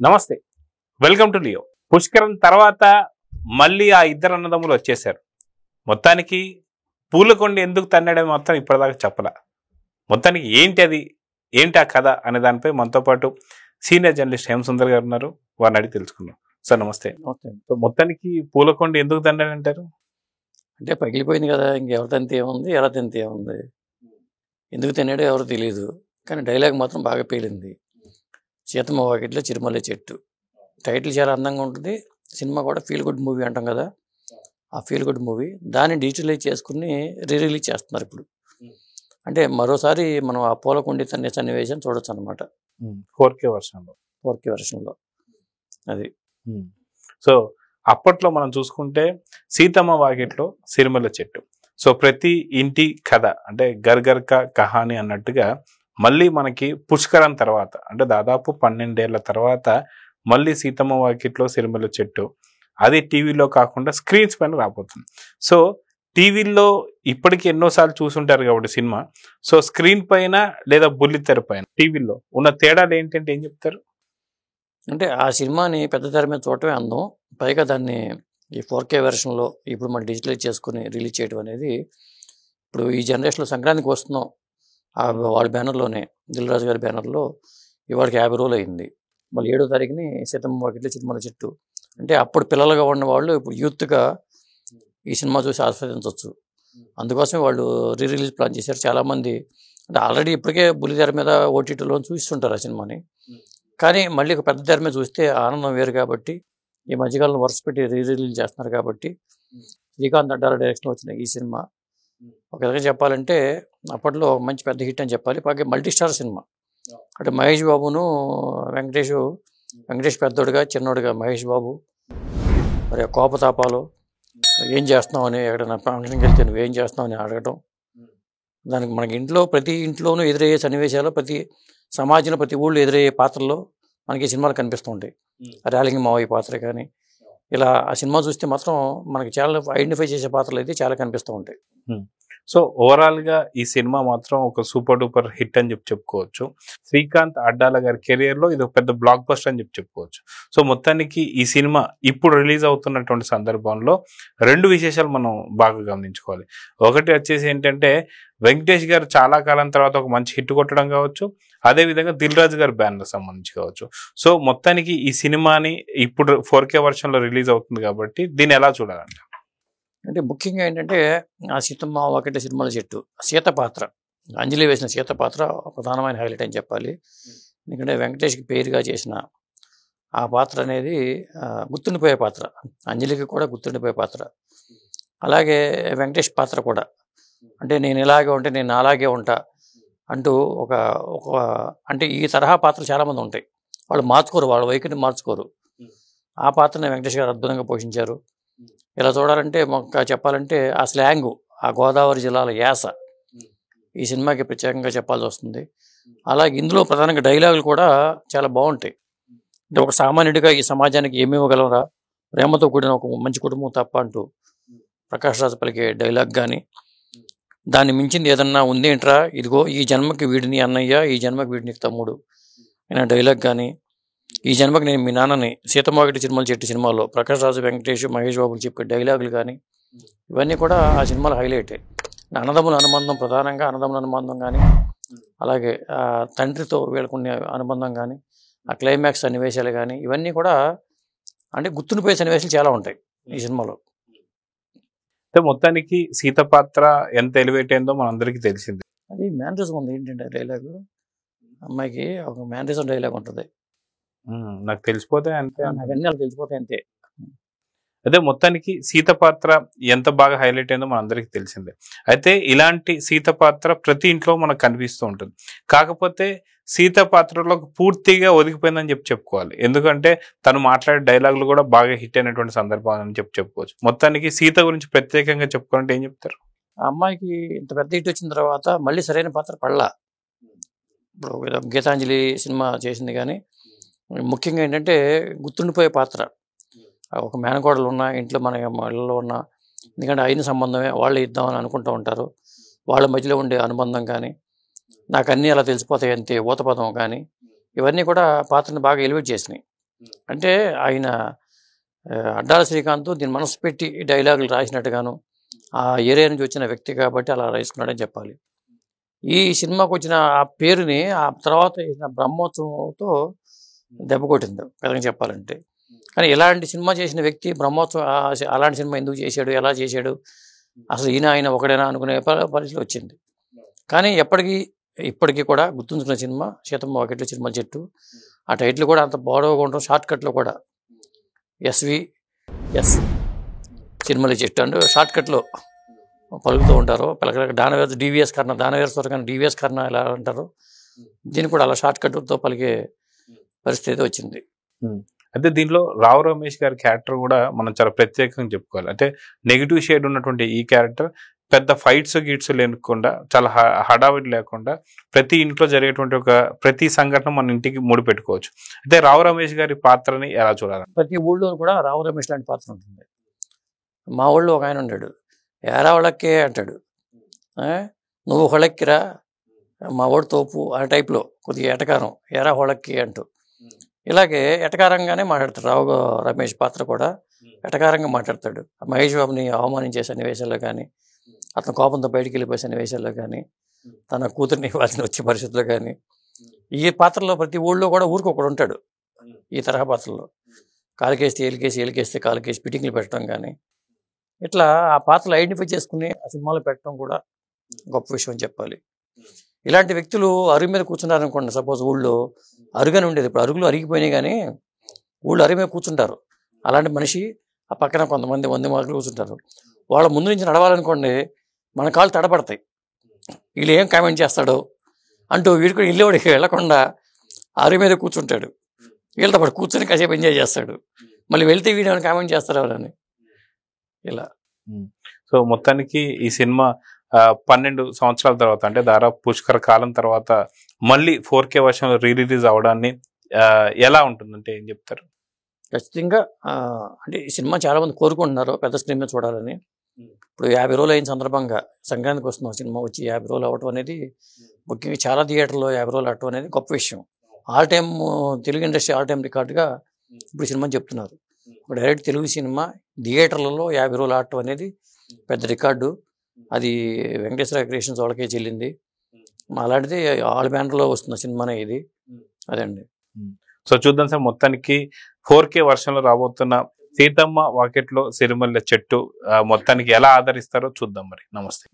నమస్తే, welcome to Leo. పుష్కరం తర్వాత మళ్ళీ ఆ ఇద్దరు అన్నదమ్ములు వచ్చేసారు. మొత్తానికి పూలకొండ ఎందుకు తన్నాడని మొత్తం ఇప్పటిదాకా చెప్పలా. మొత్తానికి ఏంటి ఆ కథ అనే దానిపై మనతో పాటు సీనియర్ జర్నలిస్ట్ హేమసుందర్ గారు ఉన్నారు. వారిని అడిగి తెలుసుకున్నాం. సార్ నమస్తే. సో మొత్తానికి పూలకొండ ఎందుకు తన్నాడంటారు? అంటే పగిలిపోయింది కదా, ఇంకెవరు తింటే ఏముంది, ఎలా తింటే ఏముంది, ఎందుకు తిన్నాడో ఎవరు తెలియదు. కానీ డైలాగ్ మాత్రం బాగా పేలింది. సీతమ్మ వాకిట్లో చిరుమల్లె చెట్టు టైటిల్ చాలా అందంగా ఉంటుంది. సినిమా కూడా ఫీల్ గుడ్ మూవీ అంటాం కదా, ఆ ఫీల్ గుడ్ మూవీ దాన్ని డిజిటలైజ్ చేసుకుని రిలీజ్ చేస్తున్నారు ఇప్పుడు. అంటే మరోసారి మనం ఆ పూలకొండ తన్నే సన్నివేశం చూడొచ్చు అనమాట 4K వర్షన్లో. అది సో అప్పట్లో మనం చూసుకుంటే సీతమ్మ వాకిట్లో సిరిమల్ల చెట్టు, సో ప్రతి ఇంటి కథ అంటే గర్ కా కహాని అన్నట్టుగా మళ్ళీ మనకి పుష్కరం తర్వాత అంటే దాదాపు 12 ఏళ్ల తర్వాత మళ్ళీ సీతమ్మ వాకిట్లో సిరిమల్ల చెట్టు అది టీవీలో కాకుండా స్క్రీన్స్ పైన రాబోతుంది. సో టీవీల్లో ఇప్పటికీ ఎన్నోసార్లు చూసుంటారు కాబట్టి సినిమా, సో స్క్రీన్ పైన లేదా బుల్లితెర పైన టీవీలో ఉన్న తేడాలు ఏంటంటే ఏం చెప్తారు? అంటే ఆ సినిమాని పెద్ద తెర మీద చూడటమే అందం, పైగా దాన్ని ఈ 4K వెర్షన్లో ఇప్పుడు మనం డిజిటలైజ్ చేసుకుని రిలీజ్ చేయడం అనేది ఇప్పుడు ఈ జనరేషన్లో సంక్రాంతికి వస్తున్నాం. వాళ్ళ బ్యానర్లోనే దిల్ రాజు గారి బ్యానర్లో ఇవాళకి 50 రోజులు అయింది. మళ్ళీ 7వ తారీఖుని సీతమ్మ వాకిట్లో చిరుమల చెట్టు. అంటే అప్పుడు పిల్లలుగా ఉన్న వాళ్ళు ఇప్పుడు యూత్గా ఈ సినిమా చూసి ఆస్వాదించవచ్చు. అందుకోసం వాళ్ళు రిలీజ్ ప్లాన్ చేశారు. చాలామంది అంటే ఆల్రెడీ ఇప్పటికే బుల్లితెర మీద ఓటీటీలో చూస్తుంటారు ఆ సినిమాని, కానీ మళ్ళీ ఒక పెద్ద తెర మీద చూస్తే ఆనందం వేరు. కాబట్టి ఈ మధ్యకాలంలో వరుస పెట్టి రిలీజ్ చేస్తున్నారు. కాబట్టి శ్రీకాంత్ అడ్డాల డైరెక్షన్ వచ్చిన ఈ సినిమా ఒక విధంగా చెప్పాలంటే అప్పట్లో మంచి పెద్ద హిట్ అని చెప్పాలి. పైగా మల్టీ స్టార్ సినిమా. అంటే మహేష్ బాబును వెంకటేష్ పెద్దోడుగా, చిన్నోడుగా మహేష్ బాబు మరి కోపతాపాలు ఏం చేస్తున్నావు అని, ఎక్కడైనా ఫంక్షన్కి వెళ్తే నువ్వు ఏం చేస్తున్నావు అని అడగటం, దానికి మనకి ప్రతి ఇంట్లోనూ ఎదురయ్యే సన్నివేశాలు, ప్రతి సమాజంలో ప్రతి ఊళ్ళో ఎదురయ్యే పాత్రలో మనకి సినిమాలు కనిపిస్తూ ఉంటాయి. ర్యాలింగ్ మావయ్య పాత్ర కానీ ఇలా ఆ సినిమా చూస్తే మాత్రం మనకి చాలా ఐడెంటిఫై చేసే పాత్రలు అయితే చాలా కనిపిస్తూ ఉంటాయి. సో ఓవరాల్ గా ఈ సినిమా మాత్రం ఒక సూపర్ డూపర్ హిట్ అని చెప్పుకోవచ్చు. శ్రీకాంత్ అడ్డాల గారి కెరియర్ లో ఇది ఒక పెద్ద బ్లాక్ బస్టర్ అని చెప్పుకోవచ్చు. సో మొత్తానికి ఈ సినిమా ఇప్పుడు రిలీజ్ అవుతున్నటువంటి సందర్భంలో 2 విశేషాలు మనం బాగా గమనించుకోవాలి. ఒకటి వచ్చేసి ఏంటంటే వెంకటేష్ గారు చాలా కాలం తర్వాత ఒక మంచి హిట్ కొట్టడం కావచ్చు, అదేవిధంగా దిల్ రాజు గారి బ్యానర్ సంబంధించి కావచ్చు. సో మొత్తానికి ఈ సినిమాని ఇప్పుడు 4K వర్షన్ లో రిలీజ్ అవుతుంది కాబట్టి దీన్ని ఎలా చూడాలంటే, అంటే ముఖ్యంగా ఏంటంటే ఆ సీతమ్మ వాకిట్లో సిరిమల్ల చెట్టు సీత పాత్ర, అంజలి వేసిన సీత పాత్ర ప్రధానమైన హైలైట్ అని చెప్పాలి. ఎందుకంటే వెంకటేష్కి పేరుగా చేసిన ఆ పాత్ర అనేది గుర్తుండిపోయే పాత్ర, అంజలికి కూడా గుర్తుండిపోయే పాత్ర. అలాగే వెంకటేష్ పాత్ర కూడా అంటే నేను ఇలాగే ఉంటే నేను అలాగే ఉంటా అంటూ ఒక అంటే ఈ తరహా పాత్రలు చాలామంది ఉంటాయి, వాళ్ళు మార్చుకోరు, వాళ్ళ వైఖరిని మార్చుకోరు. ఆ పాత్రని వెంకటేష్ గారు అద్భుతంగా పోషించారు. ఇలా చూడాలంటే మాకు చెప్పాలంటే ఆ స్లాంగు, ఆ గోదావరి జిల్లాల యాస ఈ సినిమాకి ప్రత్యేకంగా చెప్పాల్సి వస్తుంది. అలాగే ఇందులో ప్రధానంగా డైలాగులు కూడా చాలా బాగుంటాయి. అంటే ఒక సామాన్యుడిగా ఈ సమాజానికి ఏమి ఇవ్వగలరా, ప్రేమతో కూడిన ఒక మంచి కుటుంబం తప్ప అంటూ ప్రకాష్ రాజు పలికే డైలాగ్ కానీ, దాన్ని మించింది ఏదన్నా ఉందేంట్రా, ఇదిగో ఈ జన్మకి వీడిని అన్నయ్య, ఈ జన్మకి వీడిని తమ్ముడు అయిన డైలాగ్ కానీ, ఈ జన్మకి నేను మీ నాన్నని సీతమ్మ వాకిట్లో చిరుమల్ల చెట్టు సినిమాలో ప్రకాష్ రాజు, వెంకటేష్, మహేష్ బాబులు చెప్పే డైలాగులు కానీ ఇవన్నీ కూడా ఆ సినిమాలో హైలైటే. అన్నదమ్ముల అనుబంధం, ప్రధానంగా అన్నదమ్ముల అనుబంధం కానీ, అలాగే తండ్రితో వీళ్ళకునే అనుబంధం కానీ, ఆ క్లైమాక్స్ సన్నివేశాలు కానీ ఇవన్నీ కూడా అంటే గుర్తుండిపోయే సన్నివేశాలు చాలా ఉంటాయి ఈ సినిమాలో. మొత్తానికి సీత పాత్ర ఎంత ఎలివేట్ అయిందో మనందరికీ తెలిసింది. అది మేనరిజం ఉంది. ఏంటంటే డైలాగు అమ్మాయికి ఒక మేనరిజం డైలాగ్ ఉంటుంది, నాకు తెలిసిపోతే అంతే, నాకు అన్నీ వాళ్ళు తెలిసిపోతాయి అంతే. అదే మొత్తానికి సీత పాత్ర ఎంత బాగా హైలైట్ అయిందో మనందరికీ తెలిసిందే. అయితే ఇలాంటి సీత పాత్ర ప్రతి ఇంట్లో మనకు కనిపిస్తూ ఉంటుంది. కాకపోతే సీత పాత్రలో పూర్తిగా ఒదిగిపోయిందని చెప్పుకోవాలి. ఎందుకంటే తను మాట్లాడే డైలాగులు కూడా బాగా హిట్ అయినటువంటి సందర్భం అని చెప్పుకోవచ్చు. మొత్తానికి సీత గురించి ప్రత్యేకంగా చెప్పుకోవాలంటే ఏం చెప్తారు? ఆ అమ్మాయికి ఇంత పెద్ద హిట్ వచ్చిన తర్వాత మళ్ళీ సరైన పాత్ర పడలా. ఇప్పుడు గీతాంజలి సినిమా చేసింది కానీ ముఖ్యంగా ఏంటంటే గుర్తుండిపోయే పాత్ర. ఒక మేనకోడలు ఉన్న ఇంట్లో మన ఇళ్ళలో ఉన్న, ఎందుకంటే అయిన సంబంధమే వాళ్ళు ఇద్దామని అనుకుంటూ ఉంటారు, వాళ్ళ మధ్యలో ఉండే అనుబంధం కానీ, నాకు అన్నీ అలా తెలిసిపోతాయి అంతే ఊతపదం కానీ, ఇవన్నీ కూడా పాత్రని బాగా ఎలివేట్ చేసినాయి. అంటే ఆయన అడ్డాల శ్రీకాంత్ దీని మనసు పెట్టి డైలాగులు రాసినట్టుగాను ఆ ఏరియా నుంచి వచ్చిన వ్యక్తి కాబట్టి అలా రాసుకున్నాడని చెప్పాలి. ఈ సినిమాకు వచ్చిన ఆ పేరుని ఆ తర్వాత చేసిన బ్రహ్మోత్సవంతో దెబ్బ కొట్టింది కథగా చెప్పాలంటే. కానీ ఇలాంటి సినిమా చేసిన వ్యక్తి బ్రహ్మోత్సవం అలాంటి సినిమా ఎందుకు చేశాడు, ఎలా చేశాడు, అసలు ఆయన ఒకడేనా అనుకునే పరిస్థితి వచ్చింది. కానీ ఇప్పటికీ కూడా గుర్తుంచుకున్న సినిమా సీతమ్మ వాకిట్లో సిరిమల్ల చెట్టు. ఆ టైటిల్ కూడా అంత బాడోగా ఉండడం, షార్ట్ కట్లో కూడా ఎస్ సిరిమల్ల చెట్టు అంటే షార్ట్ కట్లో పలుకుతూ ఉంటారు. దానవేర్ డివిఎస్ కర్ణ, దానవేర్ స్వరకన్నా డివిఎస్ కర్ణ ఎలా అంటారు, దీన్ని కూడా అలా షార్ట్ కట్తో పలికే పరిస్థితి వచ్చింది. అయితే దీనిలో రావు రమేష్ గారి క్యారెక్టర్ కూడా మనం చాలా ప్రత్యేకంగా చెప్పుకోవాలి. అంటే నెగిటివ్ షేడ్ ఉన్నటువంటి ఈ క్యారెక్టర్ పెద్ద ఫైట్స్ గిట్స్ లేకుండా, చాలా హడావిడి లేకుండా ప్రతి ఇంట్లో జరిగేటువంటి ప్రతి సంఘటన మన ఇంటికి ముడిపెట్టుకోవచ్చు. అయితే రావు రమేష్ గారి పాత్రని ఎలా చూడాలి? ప్రతి ఊళ్ళో కూడా రావు రమేష్ లాంటి పాత్ర ఉంటుంది. మా ఊళ్ళో ఒక ఆయన ఉన్నాడు, ఏరా హొళక్కే అంటాడు, నువ్వు హొళక్కిరా మా ఓడి తోపు అనే టైప్లో కొద్దిగా ఎటకారం, ఏరా హొళక్కి అంటూ ఇలాగే ఎటకారంగానే మాట్లాడతాడు. రావు రమేష్ పాత్ర కూడా ఎటకారంగా మాట్లాడతాడు. మహేష్ బాబుని అవమానించే సన్నివేశాల్లో కానీ, అతను కోపంతో బయటికి వెళ్ళిపోయే సన్నివేశాల్లో కానీ, తన కూతుర్ని ఇవ్వాల్సిన వచ్చే పరిస్థితుల్లో కానీ, ఈ పాత్రలో ప్రతి ఊళ్ళో కూడా ఊరికి ఒకడు ఉంటాడు. ఈ తరహా పాత్రలో కాలుకేస్తే ఏలికేసి, ఏలికేస్తే కాలుకేసి ఫిట్టింగ్లు పెట్టడం కానీ, ఇట్లా ఆ పాత్రలు ఐడెంటిఫై చేసుకుని ఆ సినిమాలో పెట్టడం కూడా గొప్ప విషయం అని చెప్పాలి. ఇలాంటి వ్యక్తులు అరుగు మీద కూర్చున్నారనుకోండి, సపోజ్ ఊళ్ళో అరుగని ఉండేది, ఇప్పుడు అరుగులు అరిగిపోయినాయి కానీ ఊళ్ళో అరుగు మీద కూర్చుంటారు. అలాంటి మనిషి ఆ పక్కన కొంతమంది 100 మార్కులు కూర్చుంటారు. వాళ్ళ ముందు నుంచి నడవాలనుకోండి మన కాళ్ళు తడబడతాయి, వీళ్ళు ఏం కామెంట్ చేస్తాడో అంటూ వీడు కూడా ఇల్లువాడికి వెళ్లకుండా అరుగు మీద కూర్చుంటాడు. వీళ్ళతో పాటు కూర్చొని కాసేపు ఎంజాయ్ చేస్తాడు. మళ్ళీ వెళ్తే వీడు ఏమైనా కామెంట్ చేస్తారు ఎవరని ఇలా. సో మొత్తానికి ఈ సినిమా 12 సంవత్సరాల తర్వాత, అంటే దాదాపు పుష్కర కాలం తర్వాత మళ్ళీ 4K వర్షన్లో రిలీజ్ అవడాన్ని ఎలా ఉంటుందంటే ఏం చెప్తారు? ఖచ్చితంగా అంటే ఈ సినిమా చాలా మంది కోరుకుంటున్నారు పెద్ద స్క్రీన్ మీద చూడాలని. ఇప్పుడు 50 రోజులు అయిన సందర్భంగా సంక్రాంతికి వస్తున్నాం, సినిమా వచ్చి 50 రోజులు అవ్వటం అనేది, ముఖ్యంగా చాలా థియేటర్లో 50 రోజులు ఆడటం అనేది గొప్ప విషయం. All time Telugu industry all time రికార్డుగా ఇప్పుడు సినిమా చెప్తున్నారు. ఇప్పుడు డైరెక్ట్ తెలుగు సినిమా థియేటర్లలో 50 రోజులు ఆడటం అనేది పెద్ద రికార్డు. అది వెంకటేశ్వర క్రియేషన్స్ వాళ్ళకే చెల్లింది. అలాంటిది ఆల్ బ్యానర్లో వస్తున్న సినిమానే ఇది. అదండి. సో చూద్దాం సార్, మొత్తానికి 4K వర్షన్లో రాబోతున్న సీతమ్మ వాకిట్లో సిరిమల్ల చెట్టు మొత్తానికి ఎలా ఆదరిస్తారో చూద్దాం మరి. నమస్తే.